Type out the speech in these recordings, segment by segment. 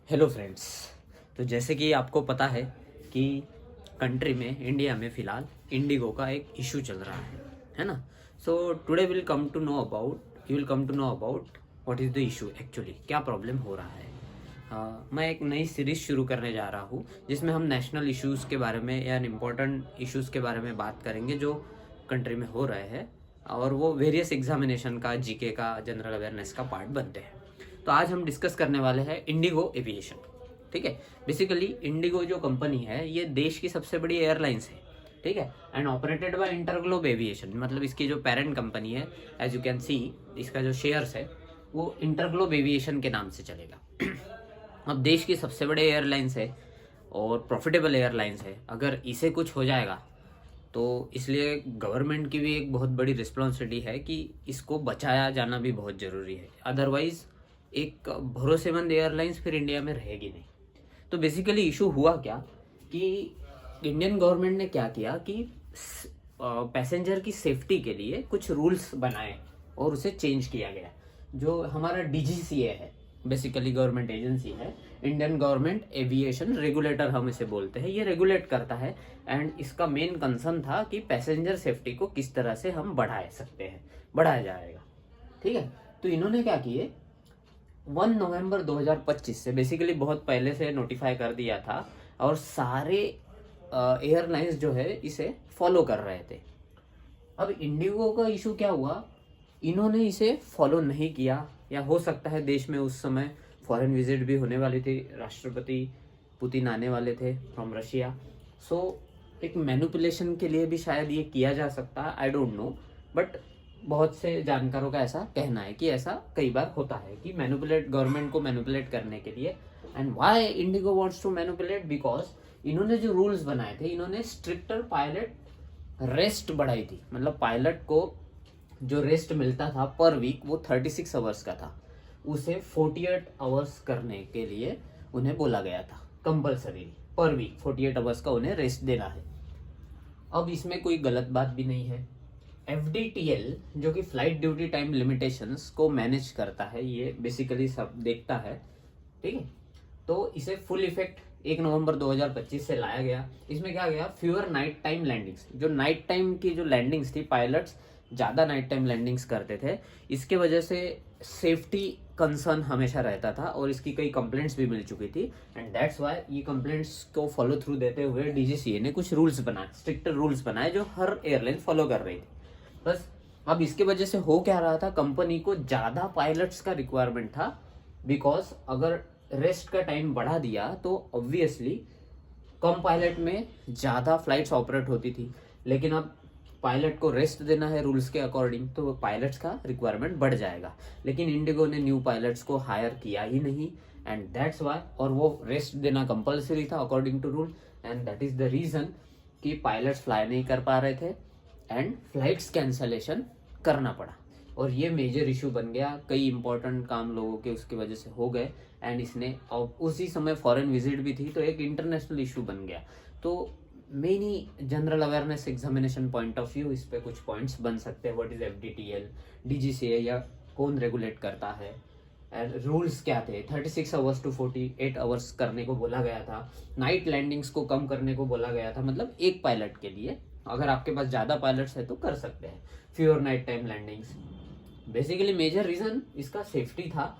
Hello friends. तो जैसे कि आपको पता है कि कंट्री में इंडिया में फ़िलहाल इंडिगो का एक इशू चल रहा है ना। So today will come to know about you will come to know about what is the issue actually, क्या प्रॉब्लम हो रहा है। मैं एक नई सीरीज़ शुरू करने जा रहा हूँ जिसमें हम नेशनल इश्यूज़ के बारे में या इम्पोर्टेंट इश्यूज़ के बारे में बात करेंगे जो कंट्री में हो रहे हैं, और वो वेरियस एग्जामिनेशन का, जीके का, जनरल अवेयरनेस का पार्ट बनते हैं। तो आज हम डिस्कस करने वाले हैं इंडिगो एविएशन। ठीक है। बेसिकली इंडिगो जो कंपनी है ये देश की सबसे बड़ी एयरलाइंस है। ठीक है। And operated by InterGlobe aviation, मतलब इसकी जो पेरेंट कंपनी है, एज यू कैन सी, इसका जो शेयर्स है वो इंटरग्लोब एविएशन के नाम से चलेगा। अब देश की सबसे बड़े एयरलाइंस है और प्रॉफिटेबल एयरलाइंस है, अगर इसे कुछ हो जाएगा तो इसलिए गवर्नमेंट की भी एक बहुत बड़ी रिस्पॉन्सिबिलिटी है कि इसको बचाया जाना भी बहुत ज़रूरी है। अदरवाइज एक भरोसेमंद एयरलाइंस फिर इंडिया में रहेगी नहीं। तो बेसिकली इशू हुआ क्या कि इंडियन गवर्नमेंट ने क्या किया कि पैसेंजर की सेफ्टी के लिए कुछ रूल्स बनाए और उसे चेंज किया गया। जो हमारा डीजीसीए है, बेसिकली गवर्नमेंट एजेंसी है, इंडियन गवर्नमेंट एविएशन रेगुलेटर हम इसे बोलते हैं, ये रेगुलेट करता है। एंड इसका मेन कंसर्न था कि पैसेंजर सेफ्टी को किस तरह से हम बढ़ाया जाएगा। ठीक है। तो इन्होंने क्या किए, 1 नवंबर 2025 से बेसिकली बहुत पहले से नोटिफाई कर दिया था और सारे एयरलाइंस जो है इसे फॉलो कर रहे थे। अब इंडिगो का इशू क्या हुआ, इन्होंने इसे फॉलो नहीं किया, या हो सकता है देश में उस समय फॉरेन विजिट भी होने वाली थी, राष्ट्रपति पुतिन आने वाले थे फ्रॉम रशिया। सो एक मैनिपुलेशन के लिए भी शायद ये किया जा सकता है, आई डोंट नो, बट बहुत से जानकारों का ऐसा कहना है कि ऐसा कई बार होता है कि गवर्नमेंट को मैनिपुलेट करने के लिए। And why IndiGo wants to manipulate, because इन्होंने जो रूल्स बनाए थे, इन्होंने स्ट्रिक्टर पायलट रेस्ट बढ़ाई थी। मतलब पायलट को जो रेस्ट मिलता था पर वीक वो 36 आवर्स का था, उसे 48 आवर्स करने के लिए उन्हें बोला गया था। कंपल्सरी पर वीक 48 आवर्स का उन्हें रेस्ट देना है। अब इसमें कोई गलत बात भी नहीं है। FDTL जो कि फ्लाइट ड्यूटी टाइम लिमिटेशंस को मैनेज करता है, ये बेसिकली सब देखता है। ठीक है। तो इसे फुल इफेक्ट 1 नवंबर 2025 से लाया गया। इसमें क्या गया, फ्यूअर नाइट टाइम लैंडिंग्स, जो नाइट टाइम की जो लैंडिंग्स थी, पायलट्स ज़्यादा नाइट टाइम लैंडिंग्स करते थे, इसके वजह से सेफ्टी कंसर्न हमेशा रहता था और इसकी कई कंप्लेंट्स भी मिल चुकी थी। एंड दैट्स वाई ये कंप्लेंट्स को फॉलो थ्रू देते हुए DGCA ने कुछ रूल्स बनाए, स्ट्रिक्टर रूल्स बनाए, जो हर एयरलाइन फॉलो कर रही थी। बस अब इसके वजह से हो क्या रहा था, कंपनी को ज़्यादा पायलट्स का रिक्वायरमेंट था, बिकॉज अगर रेस्ट का टाइम बढ़ा दिया तो ऑब्वियसली कम पायलट में ज़्यादा फ्लाइट्स ऑपरेट होती थी। लेकिन अब पायलट को रेस्ट देना है रूल्स के अकॉर्डिंग, तो पायलट्स का रिक्वायरमेंट बढ़ जाएगा। लेकिन इंडिगो ने न्यू पायलट्स को हायर किया ही नहीं, एंड दैट्स वाई, और वो रेस्ट देना कंपल्सरी था according to rule, and that is the reason कि पायलट्स फ्लाई नहीं कर पा रहे थे एंड फ्लाइट्स कैंसलेशन करना पड़ा। और ये मेजर इशू बन गया, कई इंपॉर्टेंट काम लोगों के उसकी वजह से हो गए। एंड इसने, और उसी समय फॉरेन विजिट भी थी, तो एक इंटरनेशनल इशू बन गया। तो many general awareness examination point of view इस पे कुछ पॉइंट्स बन सकते हैं। व्हाट इज FDTL, DGCA या कौन रेगुलेट करता है, एंड रूल्स क्या थे। 36 आवर्स टू 48 आवर्स करने को बोला गया था, नाइट लैंडिंग्स को कम करने को बोला गया था, मतलब एक पायलट के लिए। अगर आपके पास ज़्यादा पायलट्स है तो कर सकते हैं fewer night time landings. Basically major reason इसका सेफ्टी था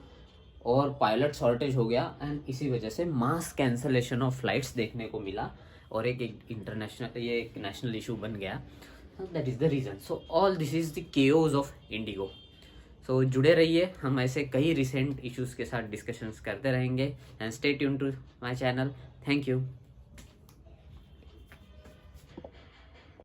और पायलट शॉर्टेज हो गया, एंड इसी वजह से मास कैंसलेशन ऑफ फ्लाइट्स देखने को मिला और एक इंटरनेशनल, ये एक नेशनल इशू बन गया। That is the reason. So all this is the chaos of IndiGo. So जुड़े रहिए, हम ऐसे कई रिसेंट इश्यूज़ के साथ डिस्कशंस करते रहेंगे। And stay tune to my channel. Thank you.